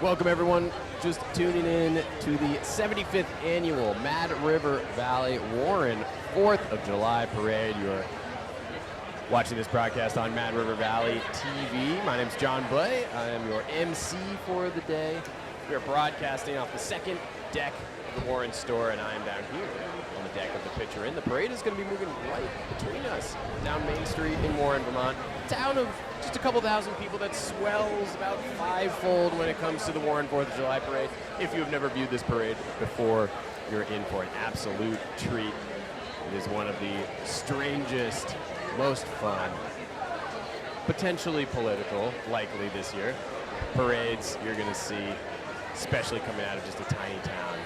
Welcome, everyone. Just tuning in to the 75th annual Mad River Valley Warren 4th of July Parade. You're watching this broadcast on Mad River Valley TV. My name's John Bleh. I am your MC for the day. We are broadcasting off the second deck of the Warren store, and I am down here on the deck of the Pitcher Inn. The parade is going to be moving right between us down Main Street in Warren, Vermont. A town of just a couple thousand people that swells about fivefold when it comes to the Warren 4th of July Parade. If you have never viewed this parade before, you're in for an absolute treat. It is one of the strangest, most fun, potentially political, likely this year, parades you're going to see, especially coming out of just a tiny town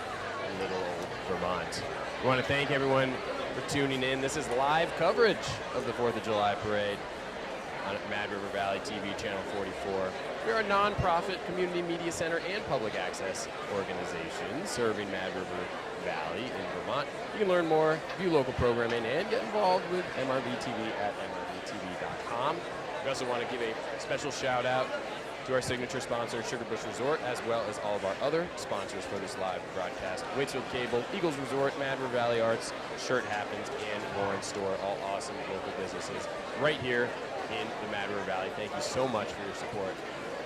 in little old Vermont. We want to thank everyone for tuning in. This is live coverage of the 4th of July Parade on Mad River Valley TV, Channel 44. We are a non-profit community media center and public access organization serving Mad River Valley in Vermont. You can learn more, view local programming, and get involved with MRVTV at MRVTV.com. We also want to give a special shout out to our signature sponsor, Sugar Bush Resort, as well as all of our other sponsors for this live broadcast. Waitsfield Cable, Eagles Resort, Mad River Valley Arts, Shirt Happens, and Warren Store, all awesome local businesses right here in the Mad River Valley. Thank you so much for your support.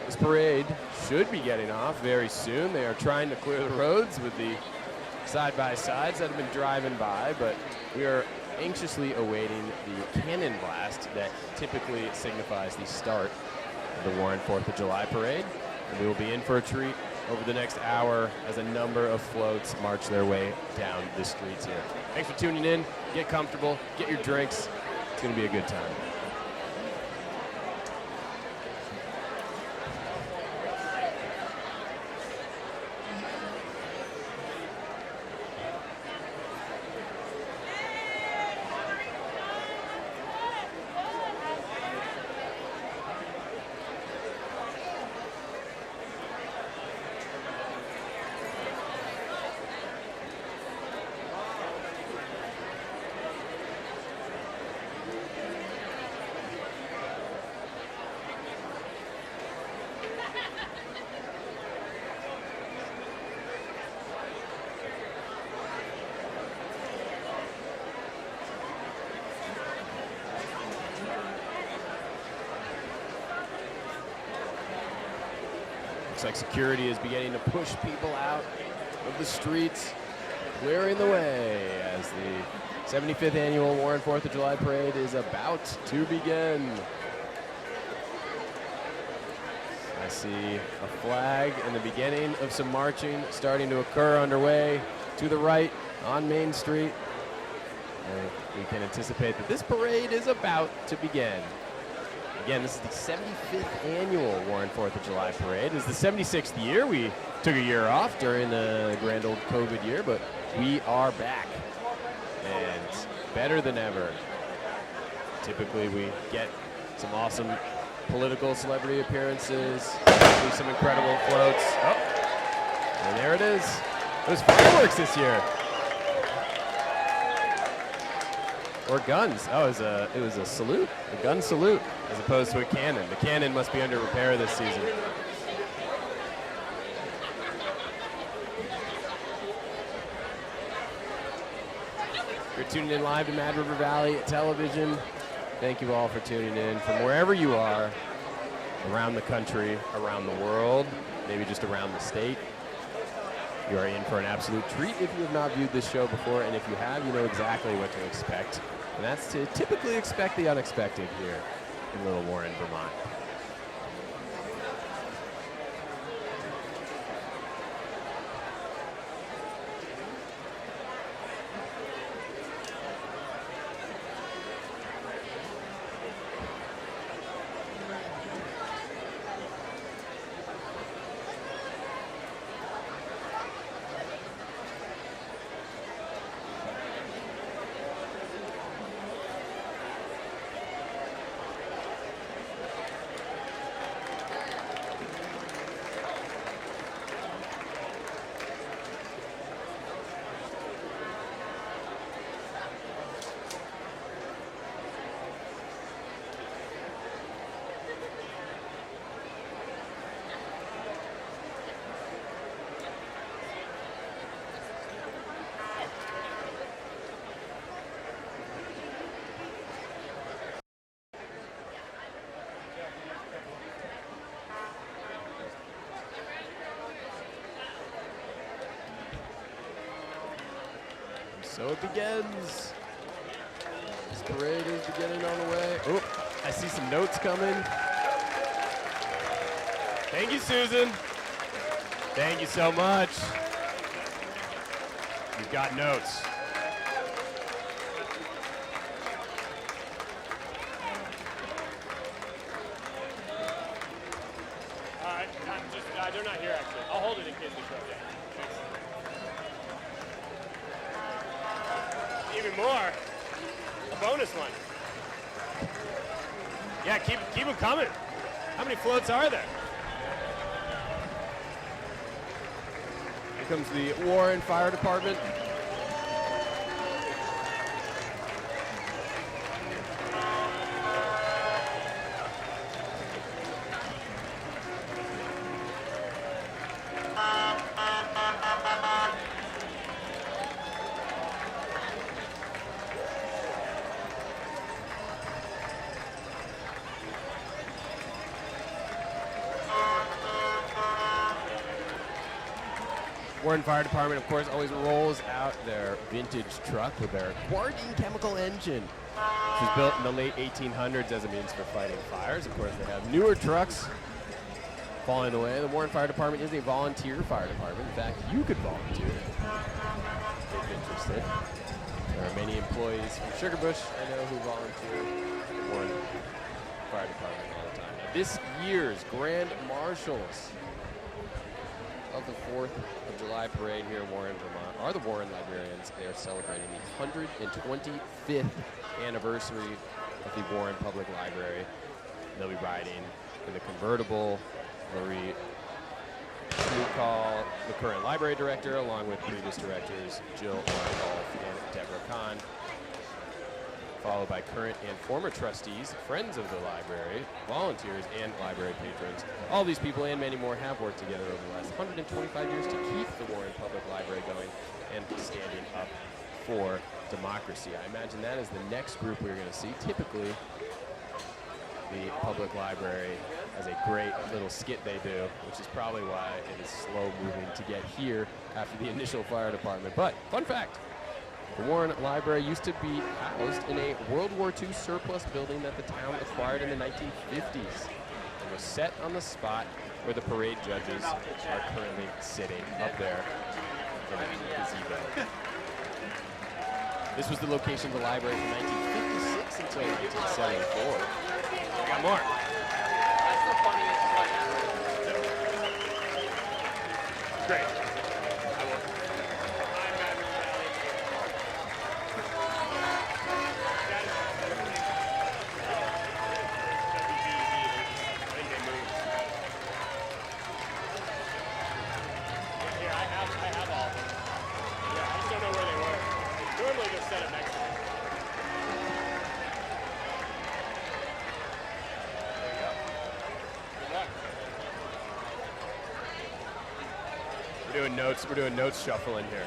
This parade should be getting off very soon. They are trying to clear the roads with the side-by-sides that have been driving by, but we are anxiously awaiting the cannon blast that typically signifies the start of the Warren 4th of July Parade. And we will be in for a treat over the next hour as a number of floats march their way down the streets here. Thanks for tuning in. Get comfortable, get your drinks. It's going to be a good time. Looks like security is beginning to push people out of the streets, clearing the way as the 75th annual Warren 4th of July Parade is about to begin. I see a flag and the beginning of some marching starting to occur underway to the right on Main Street. And we can anticipate that this parade is about to begin. Again, this is the 75th annual Warren 4th of July Parade. It's the 76th year. We took a year off during the grand old COVID year, but we are back and better than ever. Typically, we get some awesome political celebrity appearances, some incredible floats. Oh, and there it is. There's fireworks this year. Or guns. Oh, it was a salute, a gun salute, as opposed to a cannon. The cannon must be under repair this season. You're tuning in live to Mad River Valley Television. Thank you all for tuning in from wherever you are, around the country, around the world, maybe just around the state. You are in for an absolute treat if you have not viewed this show before, and if you have, you know exactly what to expect. And that's to typically expect the unexpected here in Little Warren, Vermont. So it begins. This parade is beginning on the way. Oh, I see some notes coming. Thank you, Susan. Thank you so much. You've got notes. They're not here, actually. I'll hold it in case they show up. Yeah. Even more. A bonus one. Yeah, keep them coming. How many floats are there? Here comes the Warren Fire Department. Warren Fire Department, of course, always rolls out their vintage truck with their Guardian chemical engine, which was built in the late 1800s as a means for fighting fires. Of course, they have newer trucks following the way. The Warren Fire Department is a volunteer fire department. In fact, you could volunteer if you're interested. There are many employees from Sugarbush, I know, who volunteer at the Warren Fire Department all the time. Now, this year's Grand Marshals of the 4th of July parade here in Warren, Vermont are the Warren Librarians. They are celebrating the 125th anniversary of the Warren Public Library. They'll be riding in the convertible. Marie Schmukal, the current library director, along with previous directors Jill Randolph and Deborah Kahn, followed by current and former trustees, friends of the library, volunteers, and library patrons. All these people and many more have worked together over the last 125 years to keep the Warren Public Library going and standing up for democracy. I imagine that is the next group we're going to see. Typically, the public library has a great little skit they do, which is probably why it is slow moving to get here after the initial fire department. But, fun fact, the Warren Library used to be housed in a World War II surplus building that the town acquired in the 1950s and was set on the spot where the parade judges are currently sitting up there in the gazebo. This was the location of the library from 1956 until 1974. I got more. That's the funniest one ever. Great. We're doing notes shuffling here.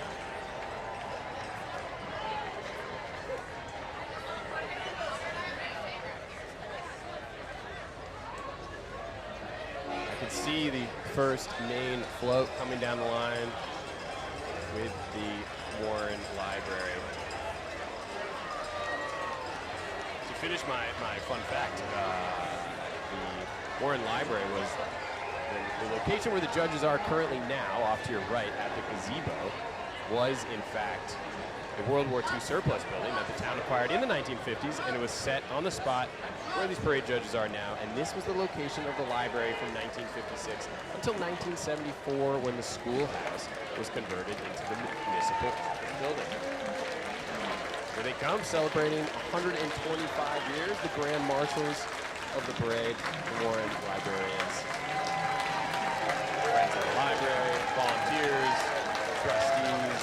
I can see the first main float coming down the line with the Warren Library. To finish my fun fact, the Warren Library was the location where the judges are currently now, off to your right at the gazebo, was in fact a World War II surplus building that the town acquired in the 1950s, and it was set on the spot where these parade judges are now. And this was the location of the library from 1956 until 1974, when the schoolhouse was converted into the municipal building. Here they come, celebrating 125 years, the Grand Marshals of the parade, the Warren Librarians. Friends of the library, volunteers, trustees,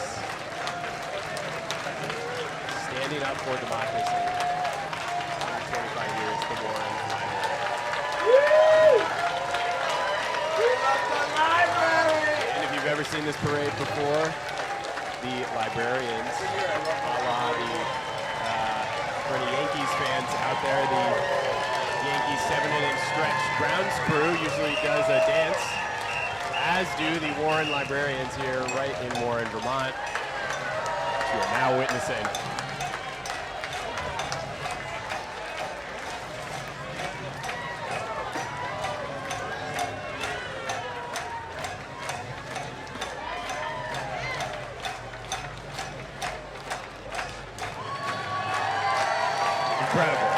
standing up for democracy. 125 years, the Warren Library. Woo! We love the library! And if you've ever seen this parade before, the librarians, a la for any Yankees fans out there, the Yankees 7-inning stretch grounds crew usually does a dance, as do the Warren Librarians here right in Warren, Vermont, to you are now witnessing. Incredible.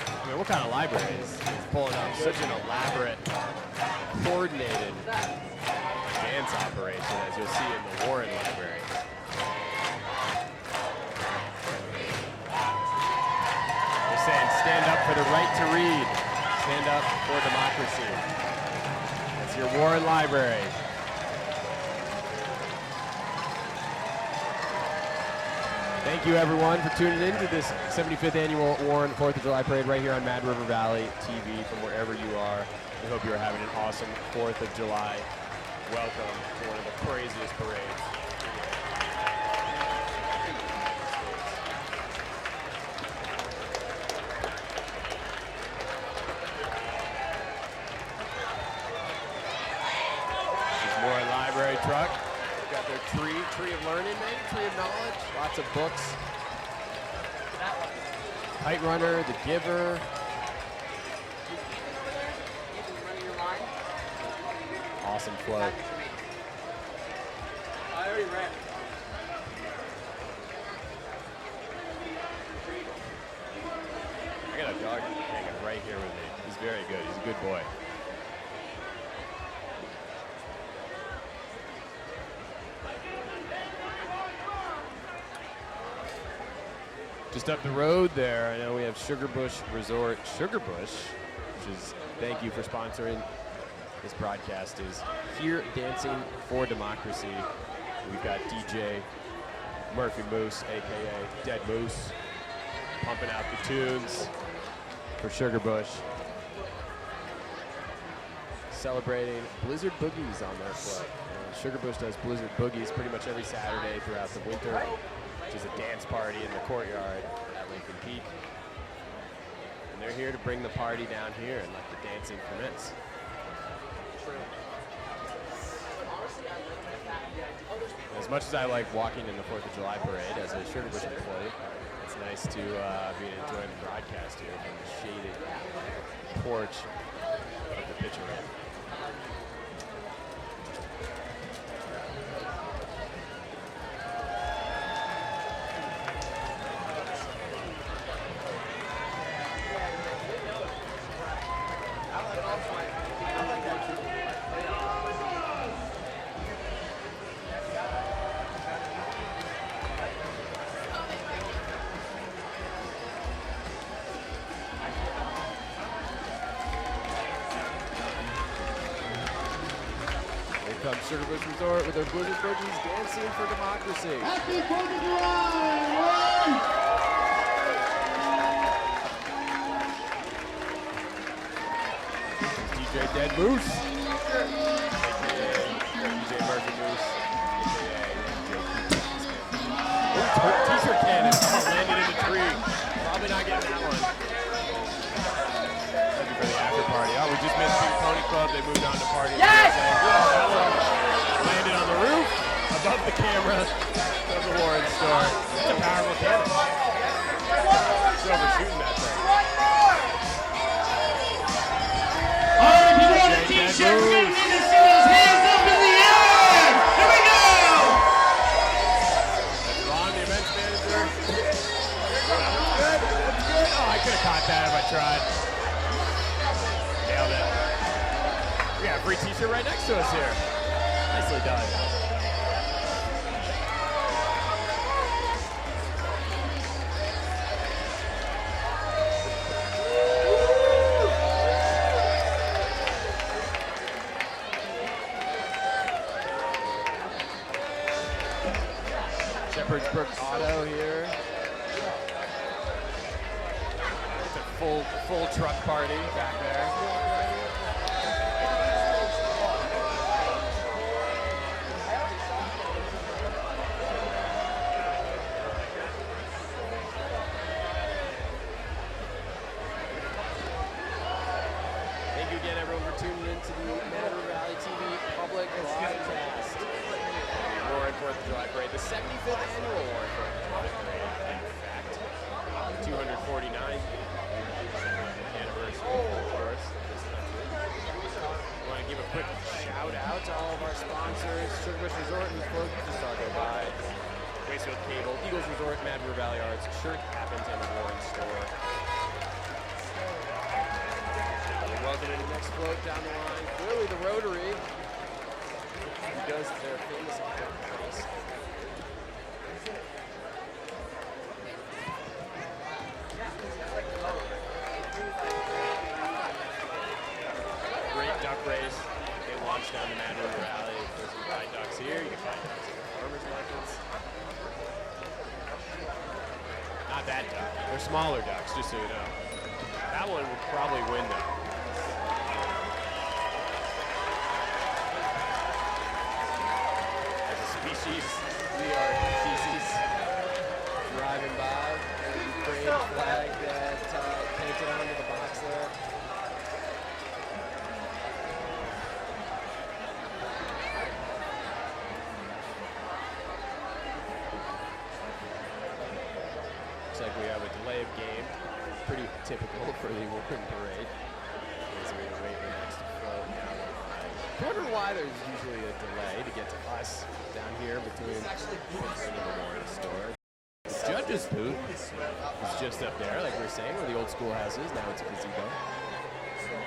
I mean, what kind of library is pulling off such an elaborate, coordinated dance operation, as you'll see in the Warren Library? They're saying, stand up for the right to read. Stand up for democracy. That's your Warren Library. Thank you, everyone, for tuning in to this 75th Annual Warren 4th of July Parade right here on Mad River Valley TV from wherever you are. We hope you are having an awesome 4th of July. Welcome to one of the craziest parades. This is more a library truck. Got their tree of learning, maybe, tree of knowledge, lots of books. Kite Runner, The Giver. Awesome flow. I already read. I got a dog hanging right here with me. He's very good. He's a good boy. Just up the road there, I know we have Sugarbush Resort. Sugarbush, which is, thank you for sponsoring this broadcast, is here dancing for democracy. We've got DJ Murphy Moose, AKA Dead Moose, pumping out the tunes for Sugarbush. Celebrating Blizzard Boogies on their foot. Sugarbush does Blizzard Boogies pretty much every Saturday throughout the winter, which is a dance party in the courtyard at Lincoln Peak. And they're here to bring the party down here and let the dancing commence. As much as I like walking in the 4th of July parade as a Sugarbush employee, it's nice to be enjoying the broadcast here from the shaded porch of the pitcher ramp. Sugarbush Resort with their Blizzard Boogies dancing for democracy. Happy 4th of July! DJ Dead Moose, DJ Murphy Moose, T-shirt cannon landed in the tree. Probably not getting that one. Looking for the after party. Oh, we just missed Pink Pony Club. They moved on to party. Yes! Landed on the roof above the camera of the Warren store. It's a powerful cannon. He's overshooting that thing. All right, if you want a t-shirt, we need to see those hands up in the air! Here we go! That's Ron, the events manager. That's good. That's good. Oh, I could have caught that if I tried. Nailed it. We got a free t-shirt right next to us here. Nicely done. Shepherdsburg Auto here. It's a full truck party back there. Thank you again, everyone, for tuning parade, the 75th annual Warren Parade, in fact. 249th anniversary, of course, of this country. I want to give a quick shout out to all of our sponsors: Sugar Bush Resort and Float just saw go by, Waitsfield Cable, Eagles Resort, Mad River Valley Arts, Shirt Happens, and the Warren Store. Welcome to the next float down the line. Clearly the Rotary, who does their famous duck race. Great duck race. They launched down the Mad River Valley. There's some fine ducks here. You can find ducks at farmers markets. Not that duck. They're smaller ducks, just so you know. That one would probably win though. We are species driving by, the Ukraine flag that painted onto the box there. Looks like we have a delay of game, pretty typical for the Warren Parade, as we await the next float down. I wonder why there's usually a delay to get to us down here between the Warren store. The judge's booth is just up there, like we were saying, where the old schoolhouse is. Now it's a gazebo.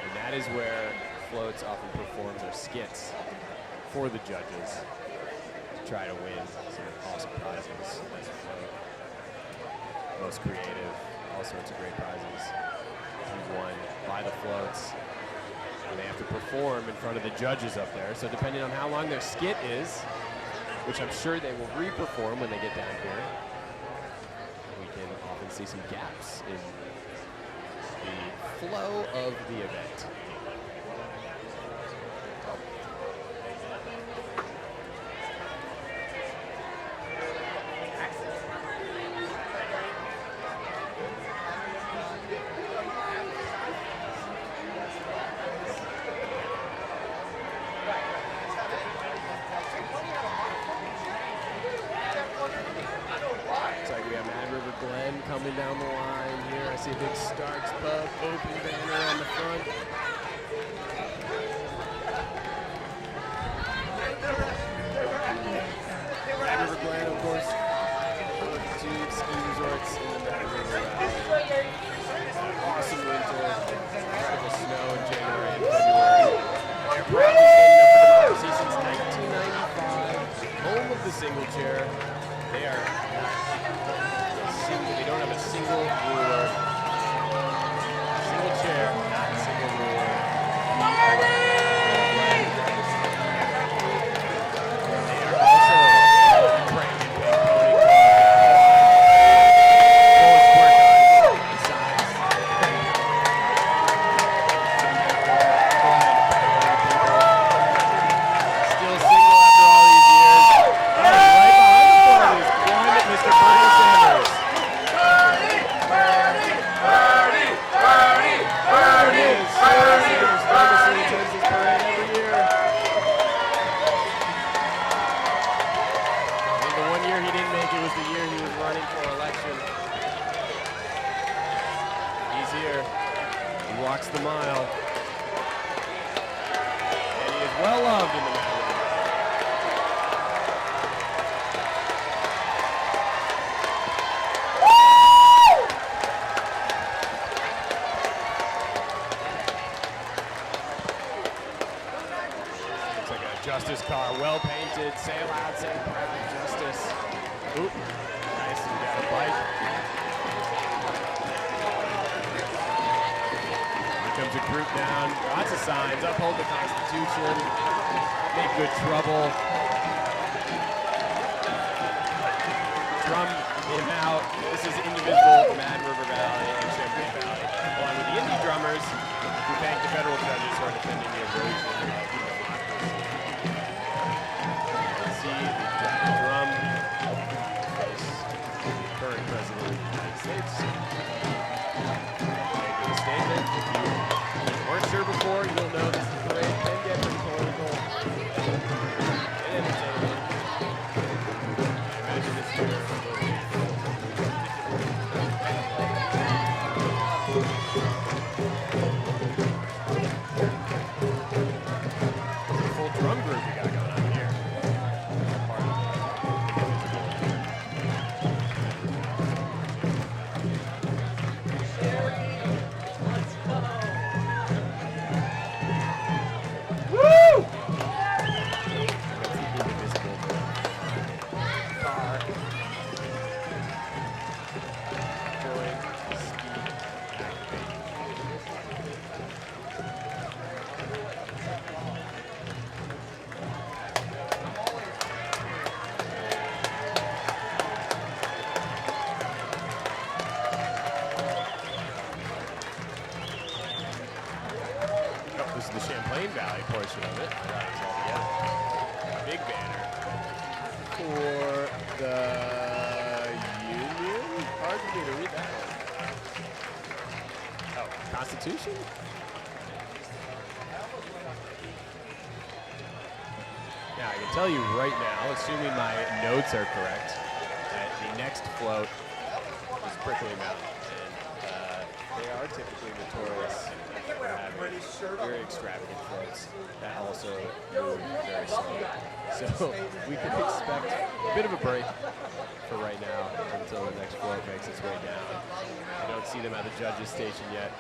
And that is where floats often perform their skits for the judges to try to win some awesome prizes. Most creative, all sorts of great prizes to be won by the floats. And they have to perform in front of the judges up there. So depending on how long their skit is, which I'm sure they will re-perform when they get down here, we can often see some gaps in the flow of the event. Coming down the line here. I see a big Starks Pub open banner on the front. Mad River Glen, of course, two ski resorts in the Mad River Valley. Awesome winter, incredible snow in January and February. They're proudly standing up for democracy since 1995. Home of the single chair. They are they don't have a single ruler, single chair, not a single ruler. They are also brand new pink pony car. Full squirt guns inside. Still single after all these years. Right behind the float is one Mr. Bernie Sanders. Walks the mile, and he is well loved in the Mad River. Looks like a Justice car, well painted, sail out, sail proud, Justice. Oop, nice, we got a bike. Comes a group down, lots of signs, uphold the Constitution, make good trouble, drum him out. This is indivisible Mad River Valley and Champaign Valley, along with the indie drummers who thank the federal judges who are defending the erosion of democracy. Let's see the drum face the current president of the United States. Making a statement. If you weren't sure before, you'll know this parade can get pretty political and entertaining. drum group we got going on here. Woo! That's the invisible car. Join ski activate. Oh, this is the Champlain Valley portion of it. That is all together. Big banner for the Union. Hard for me to read that one. Oh, Constitution? Now, I can tell you right now, assuming my notes are correct, that the next float is Prickly Mountain. And they are typically notorious for having very extravagant floats that also move very slowly. So we can expect a bit of a break for right now until the next float makes its way down. I don't see them at the judges' station yet.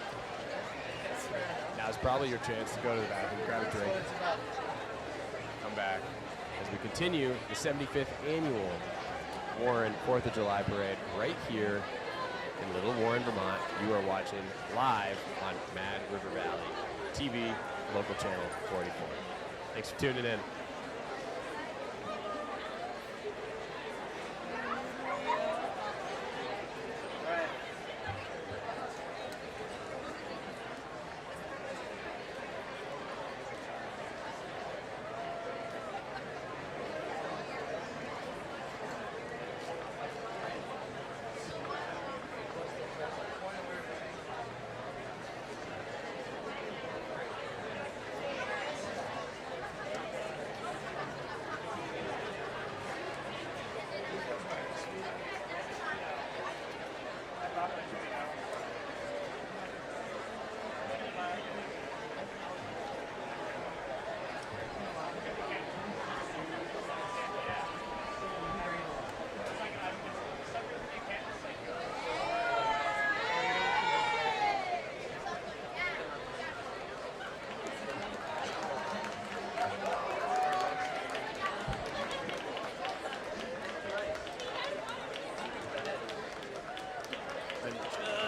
Now's probably your chance to go to the bathroom, grab a drink, come back as we continue the 75th annual Warren 4th of July parade right here in Little Warren, Vermont. You are watching live on Mad River Valley TV, local channel 44. Thanks for tuning in.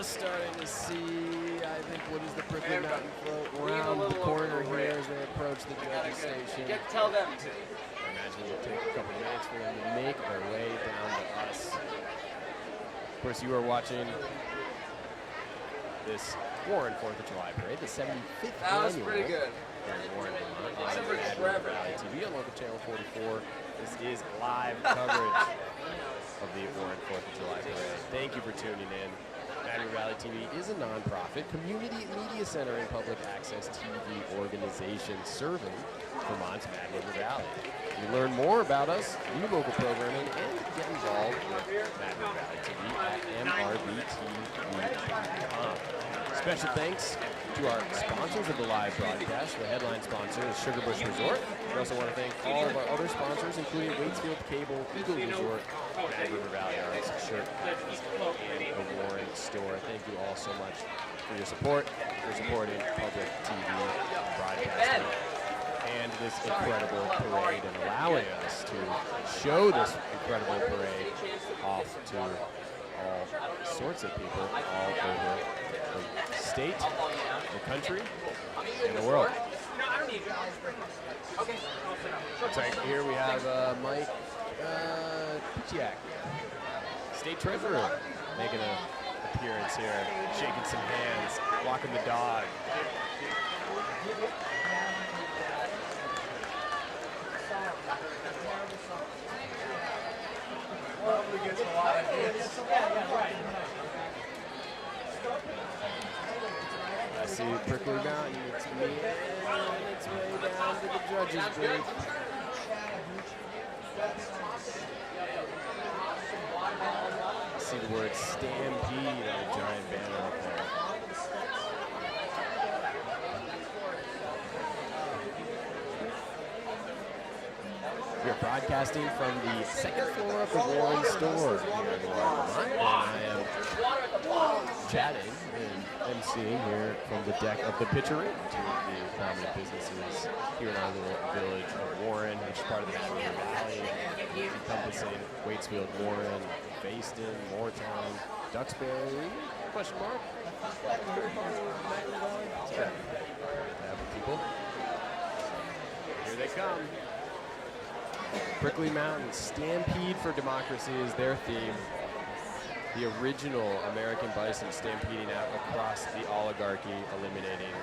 Starting to see, I think, what is the Prickly Mountain float around the corner here as they approach the judges' station. Tell them to. I imagine it'll take a couple minutes for them to make their way down to us. Of course, you are watching this Warren 4th of July parade, the 75th That was annual. pretty good. Here in Warren, Vermont, live Except for at Trevor. Valley TV on local channel 44. This is live coverage of the Warren 4th of July parade. Thank you for tuning in. Mad River Valley TV is a nonprofit community media center and public access TV organization serving Vermont's Mad River Valley. You learn more about us, view local programming, and get involved with Mad River Valley TV at MRVTV.com. Special thanks to our sponsors of the live broadcast. The headline sponsor is Sugar Bush Resort. We also want to thank all of our other sponsors, including Waitsfield Cable, Eagle Resort, Mad River Valley Arts, Shirt, and the Warren Store. Thank you all so much for your support, for supporting public TV broadcasting, and this incredible parade, and allowing us to show this incredible parade off to all sorts of people all over the state, the country, and the world. Looks like here we have Mike Pichiak, state treasurer, making an appearance here, shaking some hands, walking the dog. I see Prickly Mountain. It's me and its way down to the judges' booth. I see the word Stampede on a giant banner up there. We are broadcasting from the second floor of the Warren store here in Vermont, and I am chatting and emceeing here from the deck of the Pitcher Inn, two of the prominent businesses here in our little village of Warren, which is part of the Mad River Valley, encompassing Waitsfield, Warren, Baston, Moortown, Duxbury, question mark? People. Here they come. Prickly Mountain, Stampede for Democracy is their theme. The original American bison stampeding out across the oligarchy, eliminating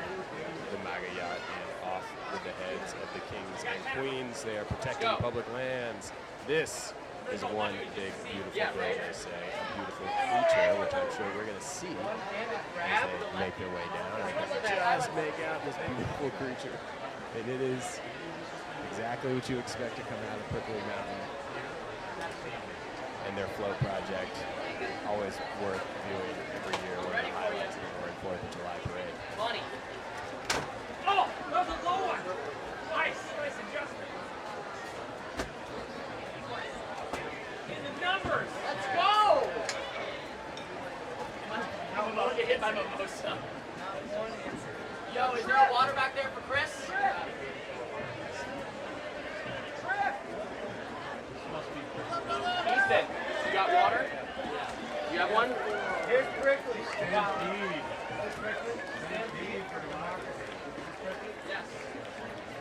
the MAGA yacht and off with the heads of the kings and queens. They are protecting public lands. This is one big, beautiful bill, they say. A beautiful creature, which I'm sure we're going to see as they make their way down. I can just make out this beautiful creature. And it is exactly what you expect to come out of Prickly Mountain. And their float project, always worth viewing every year, one of the highlights of the Warren 4th of July parade. Money. Oh, that was a low one. Nice adjustment. In the numbers. Let's go. How about get hit by Mimosa? Yo, is there water back there for Chris? Ethan, you got water? Yeah. You have one? Here's Prickly. Stampede. Stampede for democracy. Yes.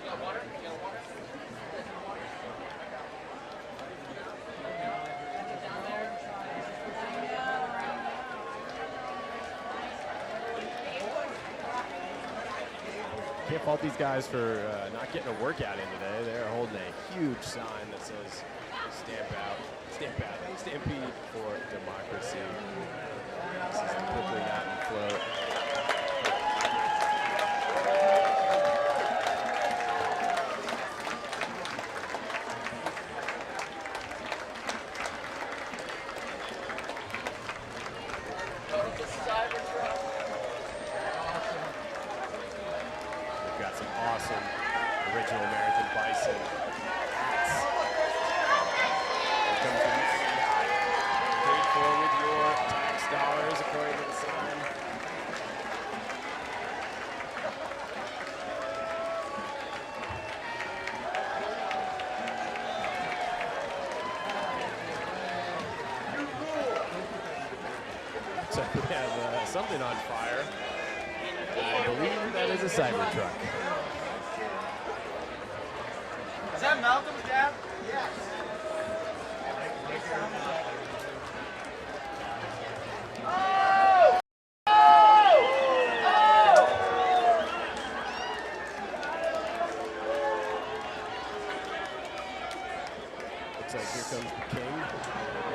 You got water? You got water? Can't fault these guys for not getting a workout in today. They're holding a huge sign that says Stampede for Democracy. This is the Prickly Mountain float. We've got some awesome original American bison hats. Here comes the yacht. Paid for with your tax dollars, according to the sign. So we have something on fire. I believe that is a Cybertruck. Is that Malcolm's dad? Yes. Looks like here comes the king.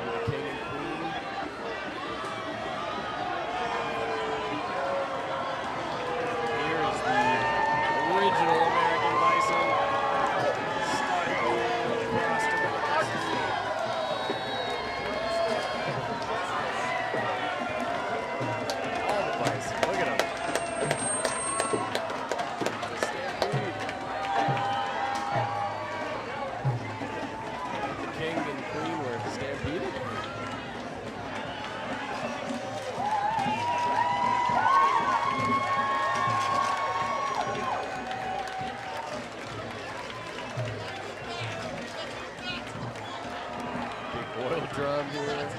The king and queen. Here is the original American bison. Stunning across democracy. All the bison. Look at them. The stampede. The king and queen were stampeded. Big oil drum here. That's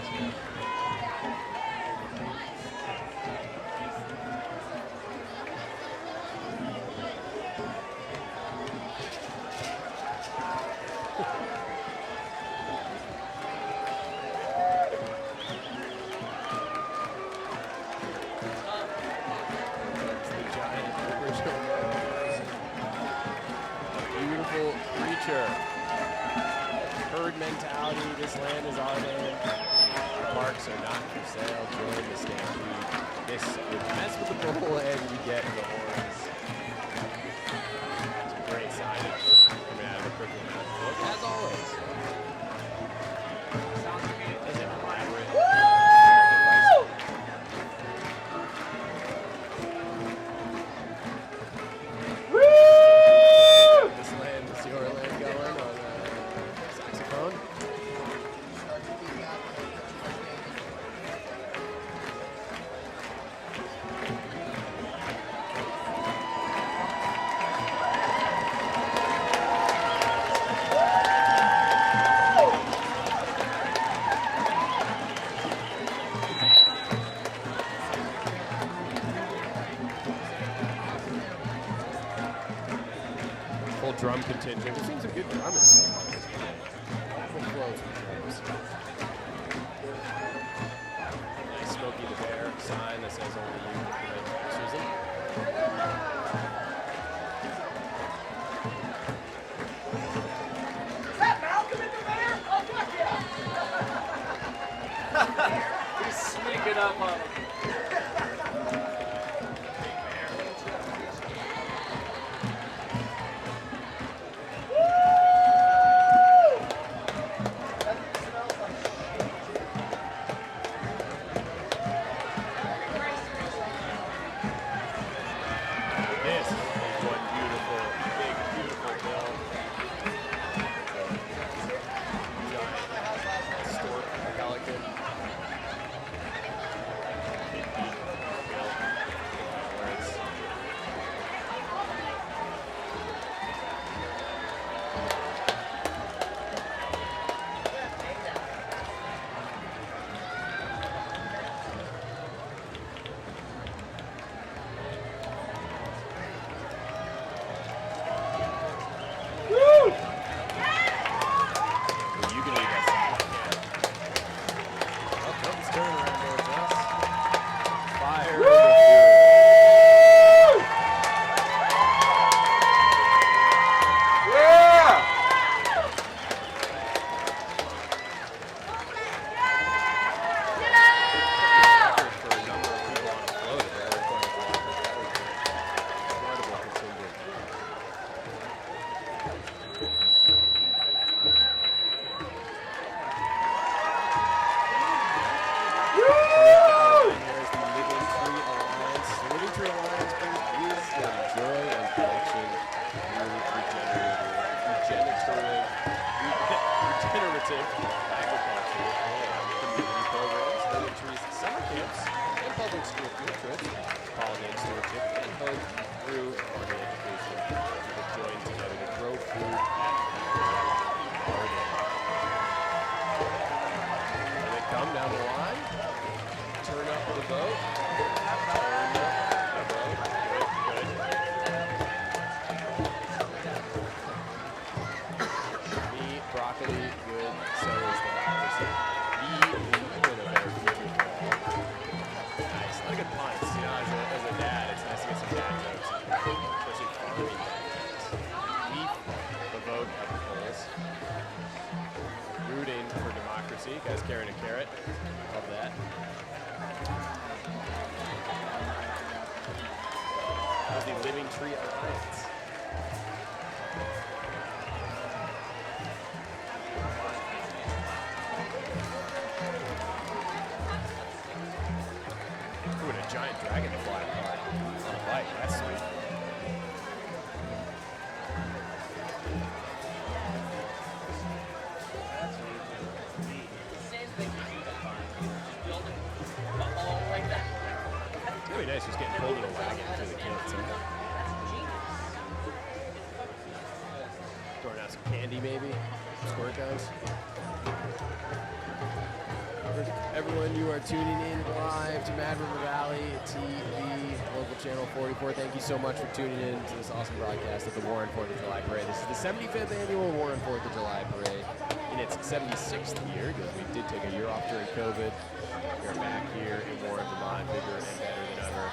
the giant original bison. A beautiful creature. Herd mentality. This land is our land. The parks are not for sale. Join the stampede. This would mess with the bull and you get the horns. Some great signage coming out of the Prickly Mountain Float, as always. As an elaborate American bison. This land is your land going on contingent. We've seen some good drumming so far. Full flows and drums. Nice Smokey the Bear sign that says only you can commit Susan. Is that Malcolm in the bear? Oh, fuck yeah! He's sneaking up on him. This is one beautiful, big, beautiful bill. Giant stork pelican. Big, bill. Words. You can leave that side. Yeah. Oh, Trump's turning around towards us. Fire. in the field. For a number of people on the float at the other corner of the incredible contingent. Here's the Living Tree Alliance. The Living Tree Alliance brings wisdom, joy, and connection through regenerative agriculture and community programs, Living Trees summer camps, and public school field trips, pollinator stewardship, and hope through farming education. People join together to grow food at the garden. When they come down the line, turn up the boat. Turn up the boat. Good, good. Meat, broccoli, good. So is the opposite. Even a better future. Nice. A lot of good puns. You know, as a dad, it's nice to get some dad jokes. Especially farming dad jokes. Beef, the vote at the polls. Rooting for democracy. Guys carrying a carrot. Love that. That was the Living Tree Alliance. Ooh, and a giant dragonfly on a bike. That's sweet. It'd be nice just getting pulled in a wagon through the kids. Throwing out some candy, maybe. Squirt guns. For everyone, you are tuning in live to Mad River Valley TV, local channel 44. Thank you so much for tuning in to this awesome broadcast of the Warren 4th of July Parade. This is the 75th annual Warren 4th of July Parade in its 76th year, because we did take a year off during COVID. We're back here in Warren, Vermont, bigger and better than ever.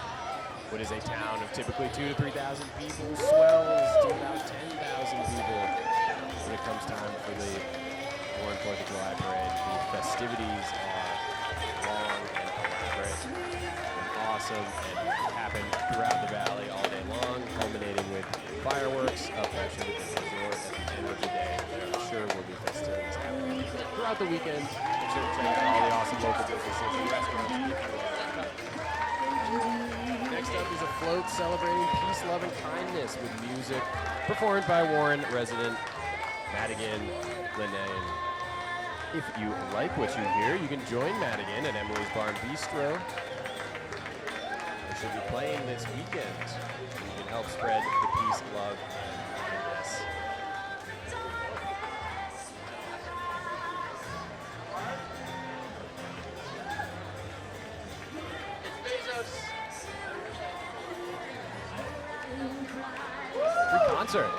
What is a town of typically 2,000 to 3,000 people swells to about 10,000 people when it comes time for the Warren 4th of July Parade. The festivities are long and elaborate and awesome and happen throughout the valley all day long, culminating with fireworks up at the resort at the end of the day. There I'm sure will be festivities happening throughout the weekend. I'm sure to check out all the awesome local businesses and restaurants. Next up is a float celebrating peace, love, and kindness with music performed by Warren resident Madigan Linnaean. If you like what you hear, you can join Madigan at Emily's Barn Bistro. They should be playing this weekend. You can help spread the peace, love, and kindness. Free concert.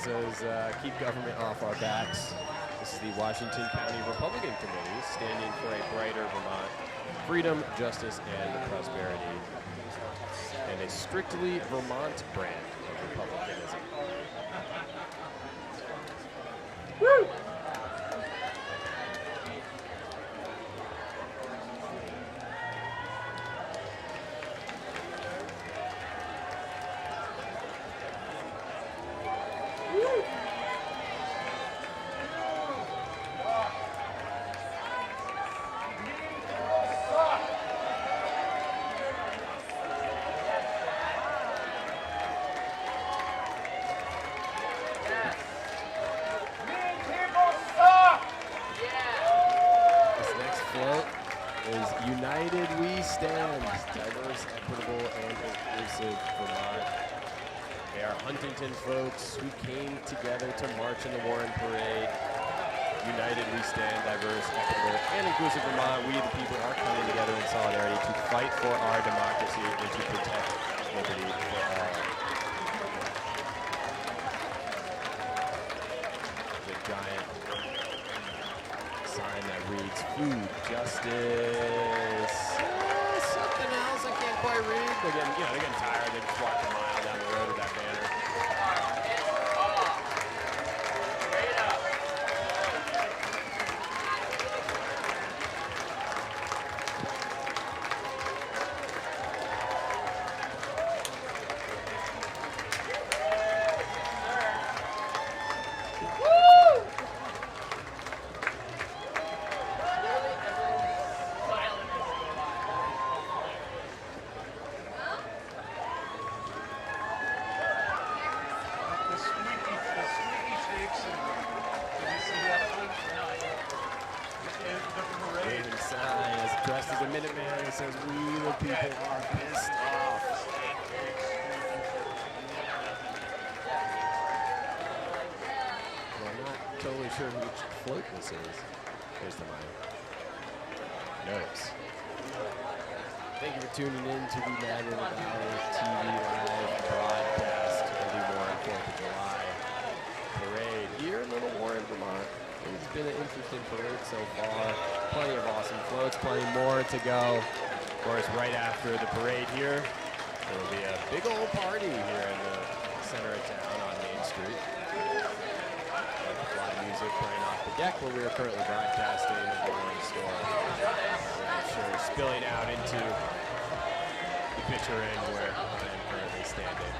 that says, keep government off our backs. This is the Washington County Republican Committee standing for a brighter Vermont. Freedom, justice, and prosperity. And a strictly Vermont brand of republicanism. Woo! United We Stand, diverse, equitable, and inclusive Vermont. They are Huntington folks who came together to march in the Warren Parade. United We Stand, diverse, equitable, and inclusive Vermont. We, the people, are coming together in solidarity to fight for our democracy and to protect liberty for all. The giant sign that reads food, justice, something else I can't quite read. They're getting tired. They just walked a mile down the road with that banner. Dressed as a Minuteman, it says, "We the people are pissed off." Well, I'm not totally sure which float this is. Here's the mine. Notes. Thank you for tuning in to the MRVTV live broadcast of the Warren 4th of July parade here in Little Warren, Vermont. It's been an interesting parade so far. Plenty of awesome floats, plenty more to go. Of course, right after the parade here, there will be a big old party here in the center of town on Main Street. Live music playing off the deck where we are currently broadcasting at the Warren store. And I'm sure spilling out into the picture end where I am currently standing.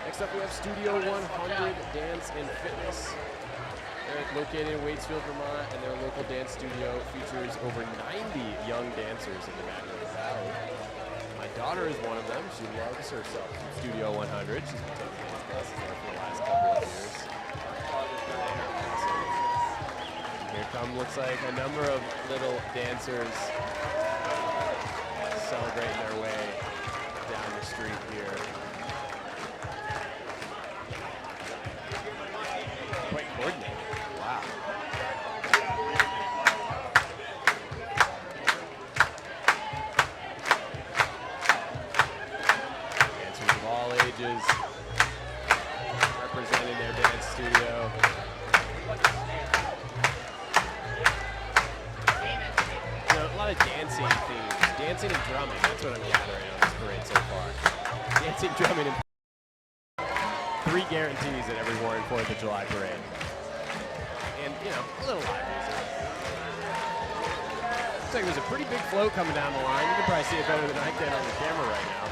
Next up, we have Studio 100 Dance and Fitness. They're located in Waitsfield, Vermont, and their local dance studio features over 90 young dancers in the Mad River Valley. My daughter is one of them. She loves herself from Studio 100. She's been taking dance classes there for the last couple of years. Here come, looks like, a number of little dancers celebrating their way down the street here. Quite coordinated. Wow. Dancers of all ages representing their dance studio. A lot of dancing themes. Dancing and drumming. That's what I'm gathering on this parade so far. Dancing, drumming, and 3 guarantees at every Warren 4th of July parade. And, a little live music. Looks like there's a pretty big float coming down the line. You can probably see it better than I can on the camera right now.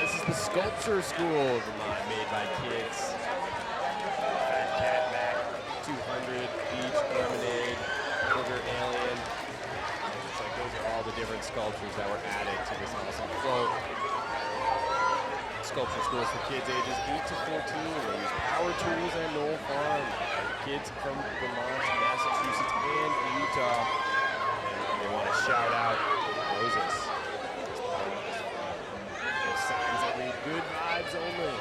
This is the Sculpture School of Vermont, made by kids. Fat Cat Mac, 200 beach lemonade. all the different sculptures that were added to this awesome float. Sculpture schools for kids ages 8 to 14. They use power tools at Knoll Farm. Kids from Vermont, Massachusetts, and Utah. And they want to shout out Moses. Those signs that read good vibes only.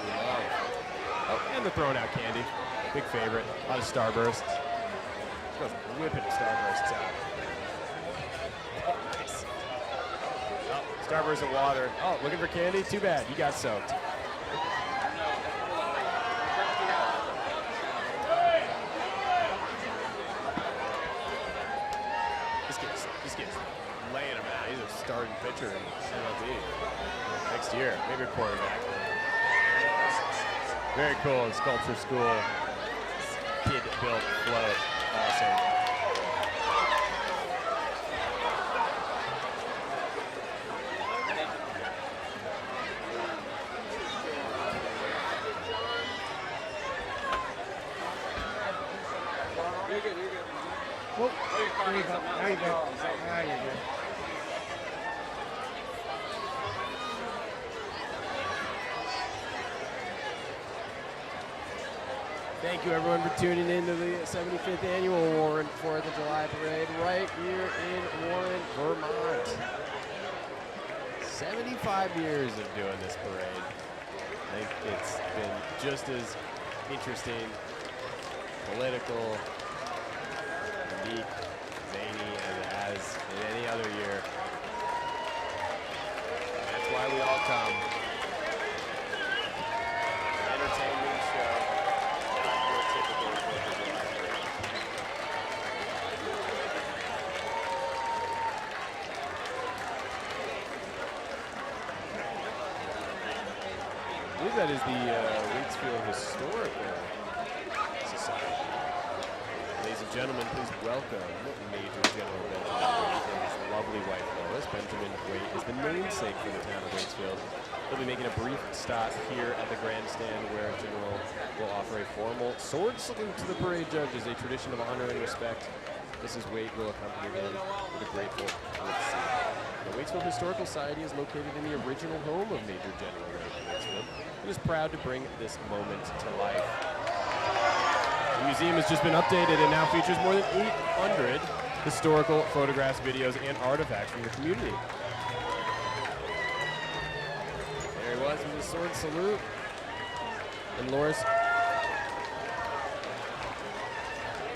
We love. Oh, and the throwing out candy. Big favorite. A lot of Starbursts. Just whipping Starbursts out. Nice. Oh, Starburst of water. Oh, looking for candy? Too bad. You got soaked. This kid's laying him out. He's a starting pitcher in MLB next year. Maybe a quarterback. Very cool. Sculpture school. Kid-built float. Awesome. You're good, you're good. Whoop. There you go. Now you're good. Now you're good. Thank you, everyone, for tuning in to the 75th Annual Warren 4th of July Parade right here in Warren, Vermont. 75 years of doing this parade. I think it's been just as interesting, political, unique, zany as it has in any other year. That's why we all come. Entertainment show. I believe that is the Waitsfield Historical Society. Ladies and gentlemen, please welcome Major General Benjamin Waite and his lovely wife Lois. Benjamin Waite is the namesake for the town of Waitsfield. He'll be making a brief stop here at the grandstand where General will offer a formal sword salute to the parade judges, a tradition of honor and respect. Mrs. Waite will accompany them with a grateful courtesy. The Waitsfield Historical Society is located in the original home of Major General Waite in Waitsfield and is proud to bring this moment to life. The museum has just been updated and now features more than 800 historical photographs, videos, and artifacts from the community. There he was with the sword salute. And Loris,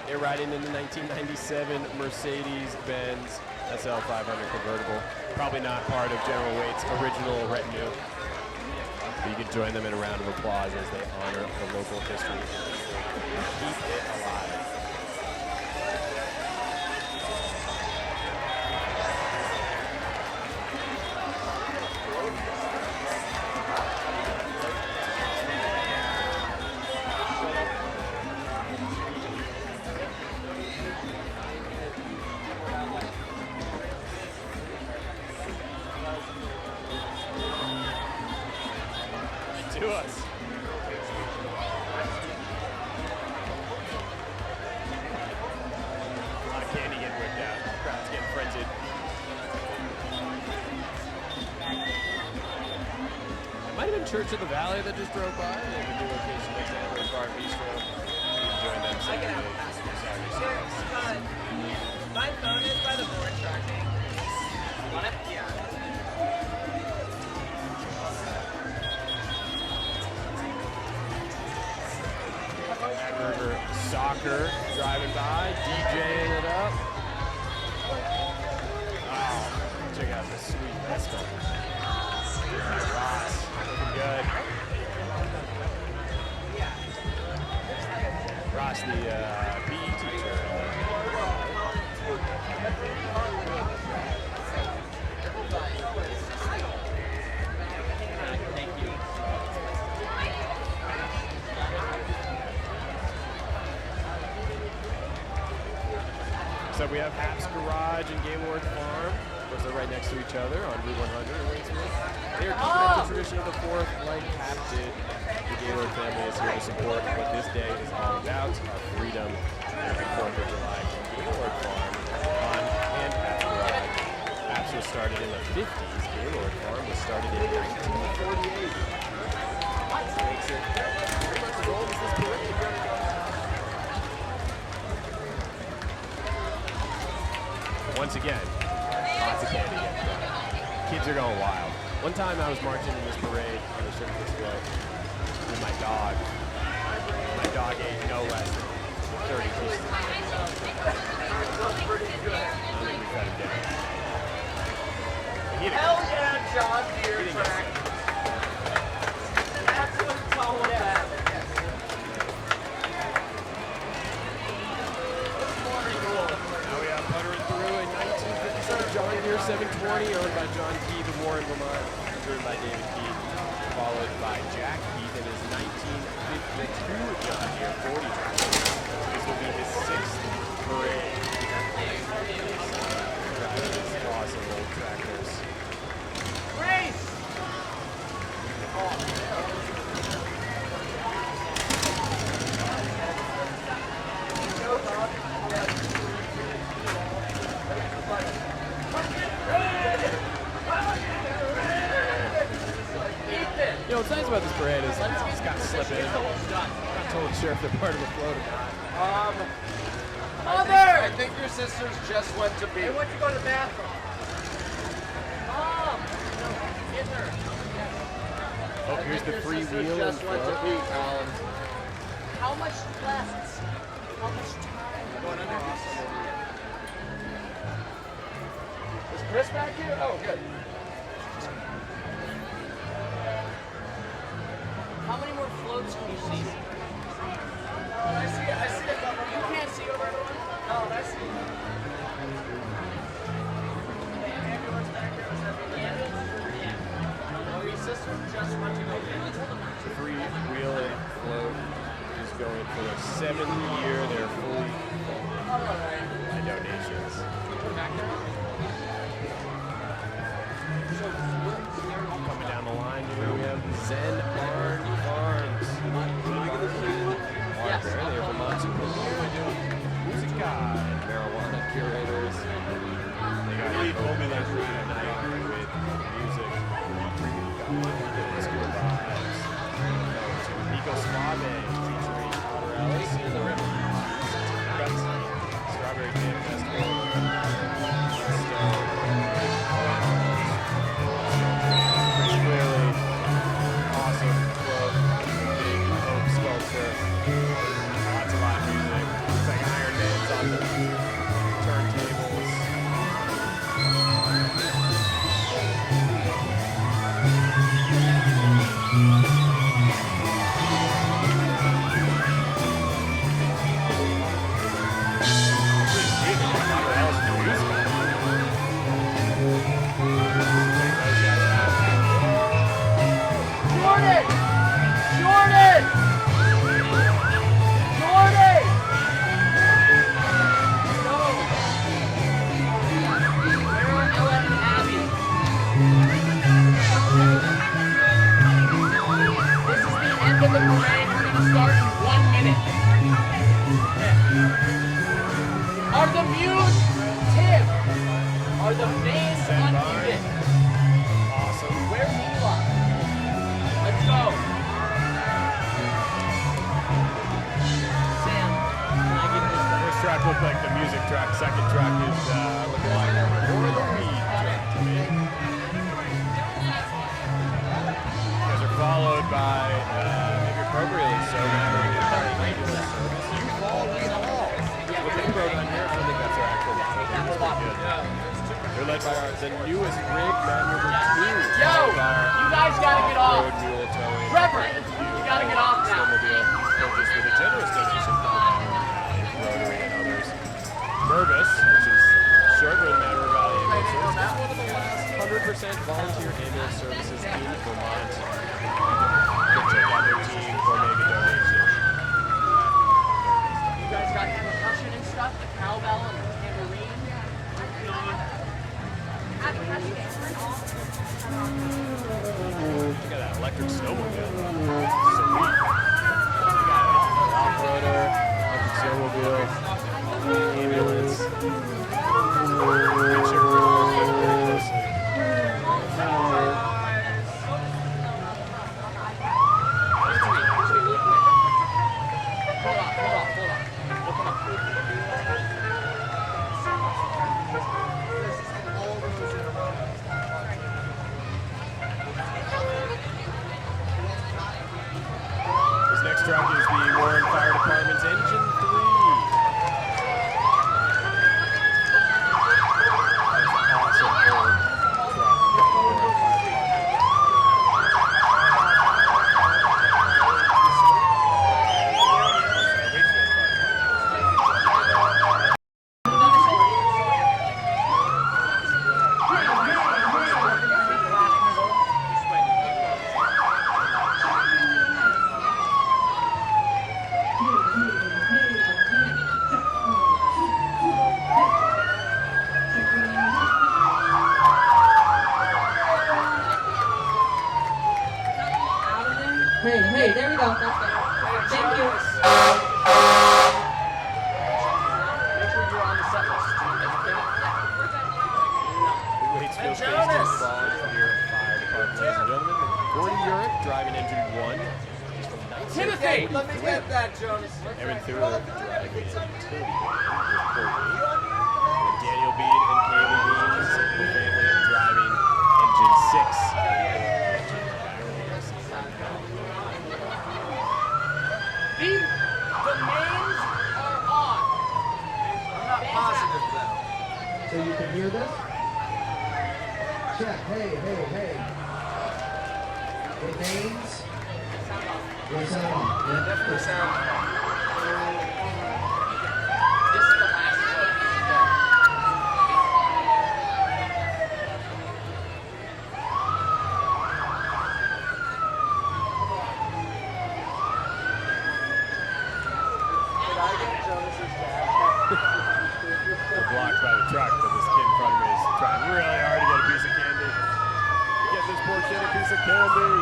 they're riding in the 1997 Mercedes-Benz SL 500 convertible. Probably not part of General Waite's original retinue. But you can join them in a round of applause as they honor the local history and keep it alive. To us. A lot of candy getting whipped out. Crowd's getting frenzied. It might have been Church of the Valley that just drove by. They have a new location next to Amber's Bar and Bistro. You can join them Saturday. My phone is by the board charging. Want it? Yeah. Mad River Soccer driving by, DJing it up. Oh, check out this sweet Vespa. Ross, looking good. Ross, the PE teacher. Thank you. So we have Hap's Garage and Gaylord Farm. Of course, they're right next to each other on Route 100 in Waitsfield. They are keeping up the tradition of the 4th like Hap did. The Gaylord family is here to support what this day is all about, our freedom. Happy 4th of July from Gaylord Farm on and Hap's Garage. started in the 50s. Gaylord Farm was started in 1948. This makes it pretty much as old as this parade. Once again, lots of candy. Kids are going wild. One time I was marching in this parade on the Sugar Display with my dog. My dog ate no less than 30 pieces. I don't think we cut him down. Hell yeah, John Deere track. That's what it's all about. Now we have puttering through in 1957 John Deere 720, owned by John Keith of Warren, Vermont, driven by David Keith, followed by Jack Keith in his 1952 John Deere 40 tractor. This will be his 6th parade. Driving these awesome old tractors. Race! You know, what's nice about this parade is it's got to slip in. I'm not totally sure if they're part of the float or not. Mother! I think your sisters just went to pee. They went to go to the bathroom. Mom! Get her. Oh, here's the free wheel and Just went to float. pee, Colin. How much left? How much time? Going under. Is Chris back here? Oh, good. How many more floats can you see? I see a couple. You can't see over everyone? No, I see. The ambulance back there was Oh, your sister just went to go pee. The free wheel and float is going for their 7th year. They're fully Alright. by donations. Coming down the line here, we have Zen Barn Farms. Mark Bear, they're Vermont music guide, marijuana curators. They got Lee told me that night with music. School vibes. To Nico Suave featuring Otter Alice in the river. Strawberry Jam Festival. Pretty clearly awesome quote. Big oak sculpture. Lots of live music. Looks like Iron Man's on the turntables. Jordan! Jordan! Jordan! No! Where are Ellen and Abby? This is the end of the parade. We're going to start in 1 minute. Are the muse, Tim, are the maids unmuted? Awesome. Where's Eli? Let's go. Sam, can I get this? First track looked like the music track. Second track is looking like more of the weed track to me. You guys are followed by, maybe appropriately so, ambulance service. You fall, we haul. What they wrote on here, I don't think that's their actual motto. That's pretty good. They're led by the newest rig, Man River 2. Yo, you guys gotta get off. Road mule towing. Trevor, you gotta get off now. Snowmobile, purchased with a generous donation from Rotary and others. Mervis, which is short for the Man River Valley Ambulance Service, is one of the last 100% volunteer ambulance services in Vermont. You can check out their team or make a donation. You guys got percussion and stuff, the cowbell and the tambourine. Look at that electric snowmobile. Sweet. We got it all. Off-roader, electric snowmobile, ambulance. Make sure to very closely. Jonas. Volunteer Fire Department, ladies and gentlemen. Gordy Urick, driving engine 1. He's from Timothy! Let me get that, Jonas. Evan Thurler, driving utility with Courtney. And Daniel Bead and Kaylee Weems, the family, driving engine 6. The names are on. I'm not positive though. So you can hear this? Check. Hey, hey, hey. The names. Will sound on. Yeah. Definitely sound. This is the last one. Did I get Jonas's dad? We're blocked by the truck, but this kid in front of me is trying really hard to get a piece of candy. Get this poor kid a piece of candy.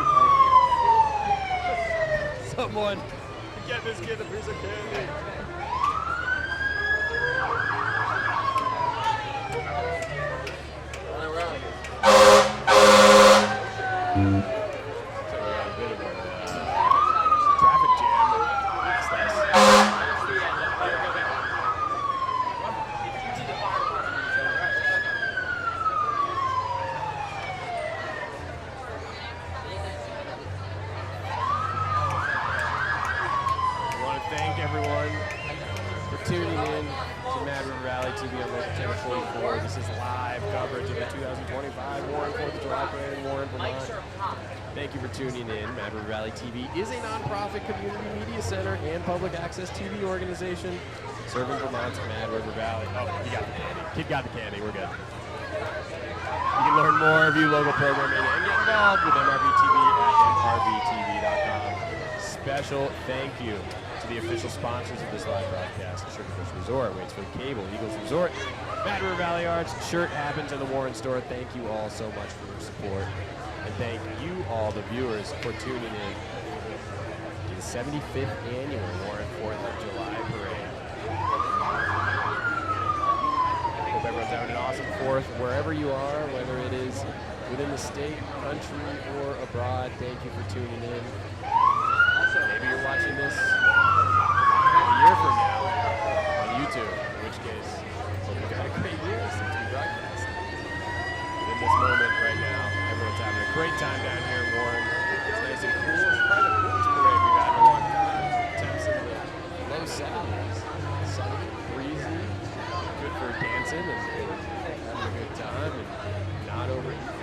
Someone, get this kid a piece of candy. So we had a bit of a traffic jam. I want to thank everyone for tuning in to Mad River Valley TV on Local Channel 44. This is live coverage of the 2025 Warren 4th of July Parade in Warren, Vermont. Thank you for tuning in. Mad River Valley TV is a nonprofit community media center and public access TV organization serving Vermont's Mad River Valley. Oh, you got the candy. Kid got the candy. We're good. You can learn more, view local programming, and get involved with MRVTV at MRVTV.com. Special thank you to the official sponsors of this live broadcast: Sugarbush Resort, Waitsfield Cable, Eagles Resort, Mad River Valley Arts, Shirt Happens, and the Warren Store. Thank you all so much for your support. And thank you all, the viewers, for tuning in to the 75th annual Warren 4th of July Parade. Hope everyone's having an awesome 4th wherever you are, whether it is within the state, country, or abroad. Thank you for tuning in. Maybe you're watching this a year from now on YouTube, in which case, hope you've had a great year since we broadcast. In this moment right now, everyone's having a great time down here in Warren. It's nice and cool. It's probably the coolest parade we've had in a long time. Temps in the low 70s. Sunny, breezy, good for dancing and having a good time and not overheating.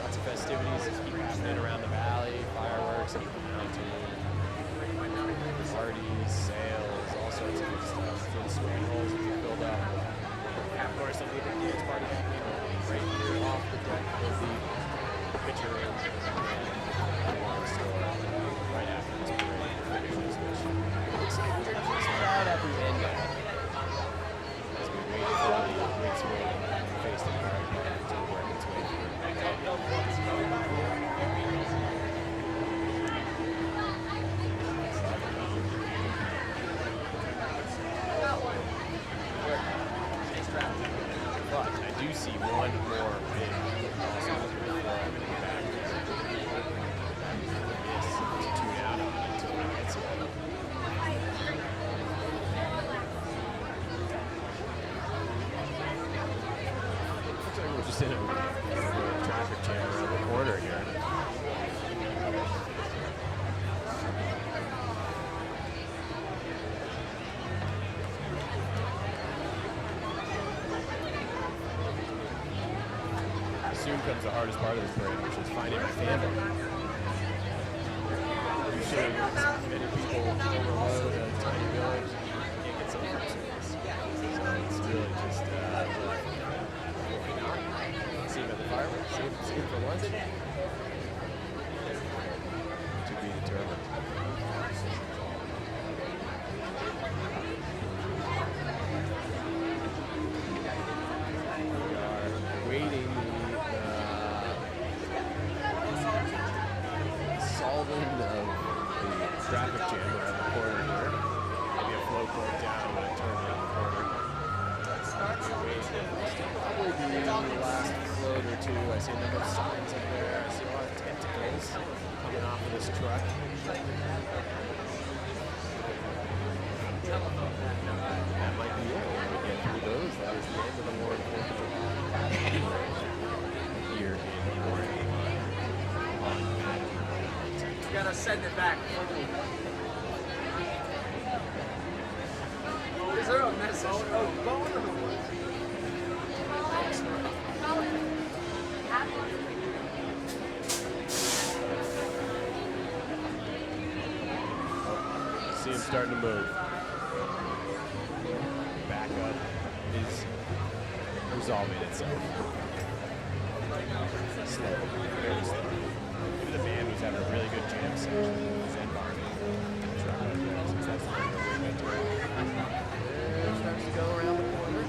Lots of festivities keep happening around the valley, fireworks up the mountain, parties, sales, all sorts of good stuff. So the swimming holes will be filled up. Of course, there'll be a big dance party happening right here off the deck of the picture room and the wine store right after this parade. Looks like we're just about at the end of it. As we wait for the Waitsfield face the card to work its way through. But I do see one more big awesome flag in the back. This to tune out on until it gets here. Looks like we're just in a traffic jam around the corner here. Soon comes the hardest part of this parade, which is finding my family. Usually, many people overload a tiny village and can't get some food service. So it's really just see them at the fireworks, see them for lunch. To be determined. We are waiting solving of the traffic jam around the corner here. Maybe a flow broke down when I turned around the corner. Probably be too. I see a number of signs up there. I see a lot of tentacles coming off of this truck. That might be it. When we get through those, that is the end of the Warren 4th of July. Here in Warren on Mad River. You gotta send it back. Is there a message? Oh, phone or the See him starting to move. Back up is resolving itself. Slow, very slow. Maybe the band was having a really good jam session. Zen bar. Since that's the one we're meant to. There, starts to go around the corner.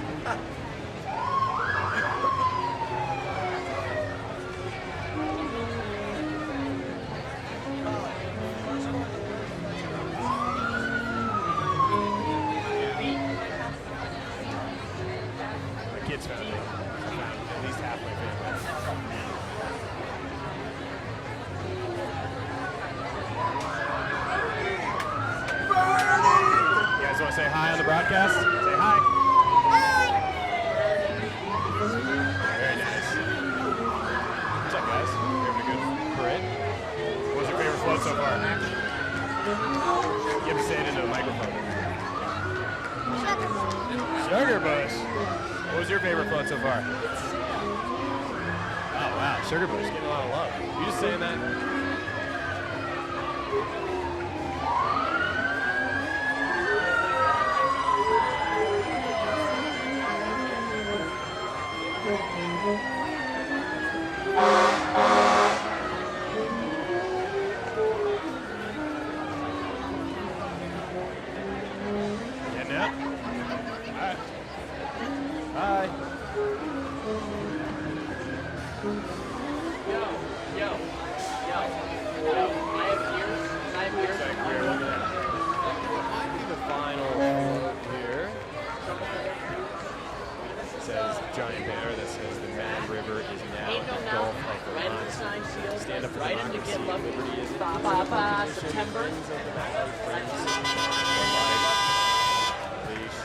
Kids found it. I found at least half my family. You guys want to say hi on the broadcast? Say hi. Very nice. What's up, guys? You having a good parade? What was your favorite float so far? You have to say it into a microphone. Sugar Bush. What was your favorite float so far? Oh, wow. Sugar Bush getting a lot of love. You just saying that? Getting out? All right. Bye. Yo. I have ears. Looks like we're looking at what might be the final float here. It says giant banner that says the Mad River is now Ain't no the now. Gulf of Right in the Vermont. sign seal. Stand up for Right in to democracy, get love. liberty is September. Friends of the Valley, friends of life, leash,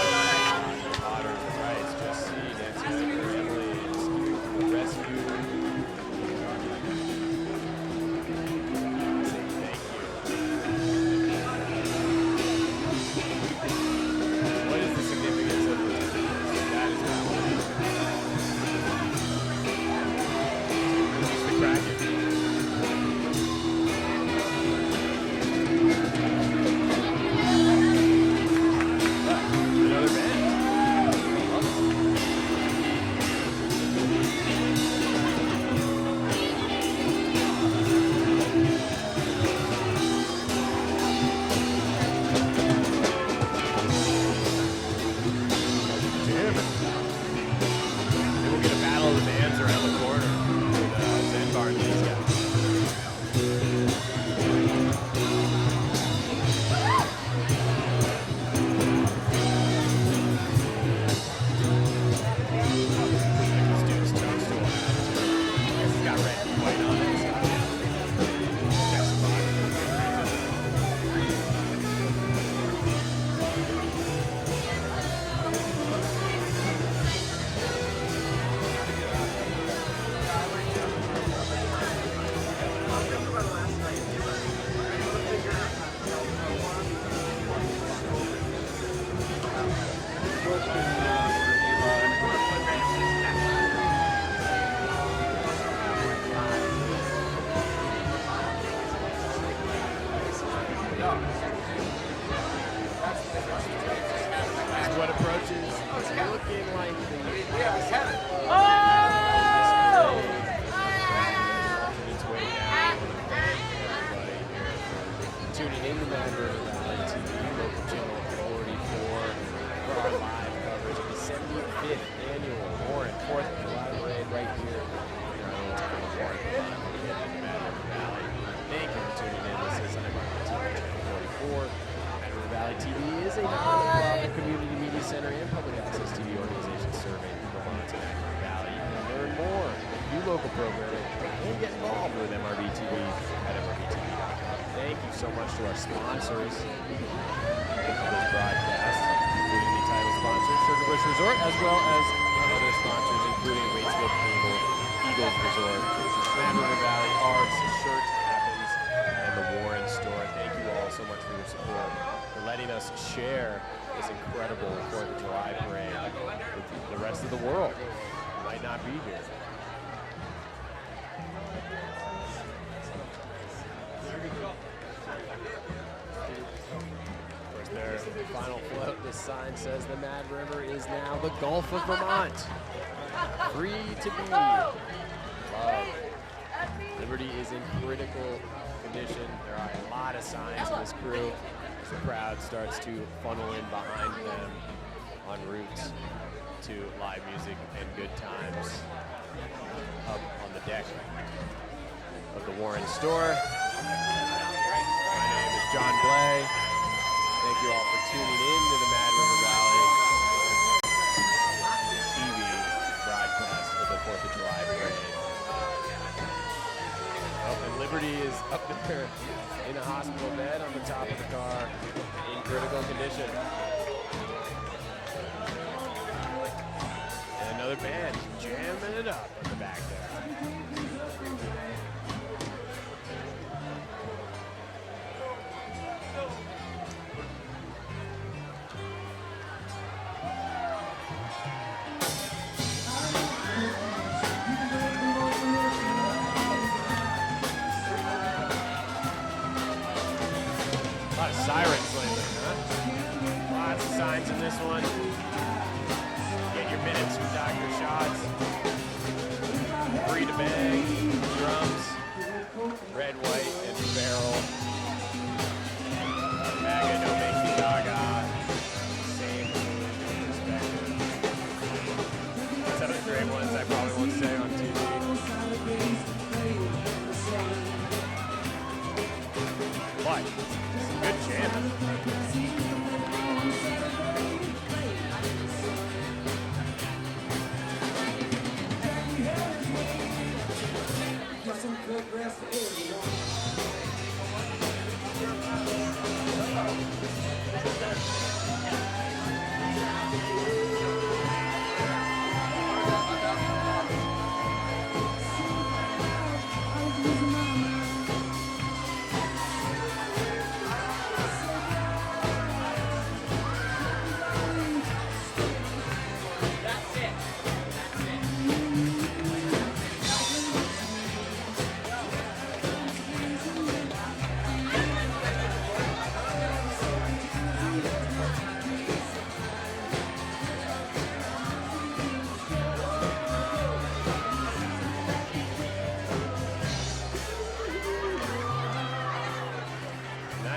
Otters and rights, just see Nancy and her families, rescue. Say thank you. What is the significance of the tentacles? That is not what it is. Release the Kraken. Another band. Love it. Damn it. Then we'll get a battle of the bands around the corner with Zen Bar and these guys. This dude's toadstool hat. I guess it's got red and white on it. So. Check some As what approaches looking like the its way down. Everybody here tuning in to Mad River Valley TV, local channel 44 for our live coverage of the 75th annual Warren 4th of July parade right here in our own town of Warren, Vermont, in Mad River Valley. Thank you for tuning in. This is MRVTV channel 44. Mad River Valley TV is a non-profit community media center and public access TV organization serving Vermont and programming, and get involved with MRVTV at MRVTV.com. Thank you so much to our sponsors of this broadcast, including the title sponsor, Sugar Bush Resort, as well as other sponsors, including Waitsfield Cable, Eagles Resort, Mad River Valley Arts, Shirt Happens, and the Warren Store. Thank you all so much for your support, for letting us share this incredible 4th of July parade with the rest of the world who might not be here. Of course, their final float, this sign says the Mad River is now the Gulf of Vermont. Free to be loved. Liberty is in critical condition. There are a lot of signs in this crew as the crowd starts to funnel in behind them en route to live music and good times up on the deck of the Warren Store. My name is John Bleh. Thank you all for tuning in to the Mad River Valley TV broadcast of the 4th of July parade. Oh, and Liberty is up there in a hospital bed on the top of the car in critical condition. And another band jamming it up in the back there. A lot of sirens lately, huh? Lots of signs in this one. Get your minutes from Dr. Shots. Free to bag, drums, red, white, and barrel. Maga, don't make me gaga. Same perspective. Some of the great ones I probably won't say on TV. But good jam.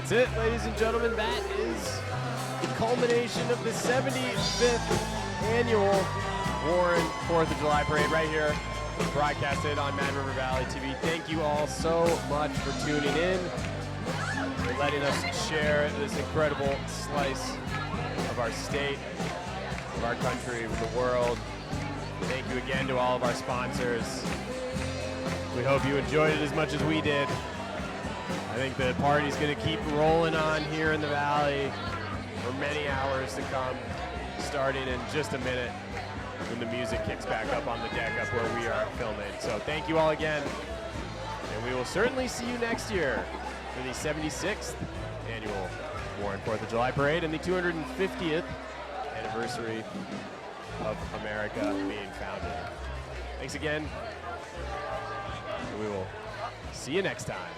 That's it, ladies and gentlemen. That is the culmination of the 75th annual Warren 4th of July parade right here, broadcasted on Mad River Valley TV. Thank you all so much for tuning in, for letting us share this incredible slice of our state, of our country, of the world. Thank you again to all of our sponsors. We hope you enjoyed it as much as we did. I think the party's going to keep rolling on here in the valley for many hours to come, starting in just a minute when the music kicks back up on the deck up where we are filming. So thank you all again, and we will certainly see you next year for the 76th annual Warren 4th of July parade and the 250th anniversary of America being founded. Thanks again, and we will see you next time.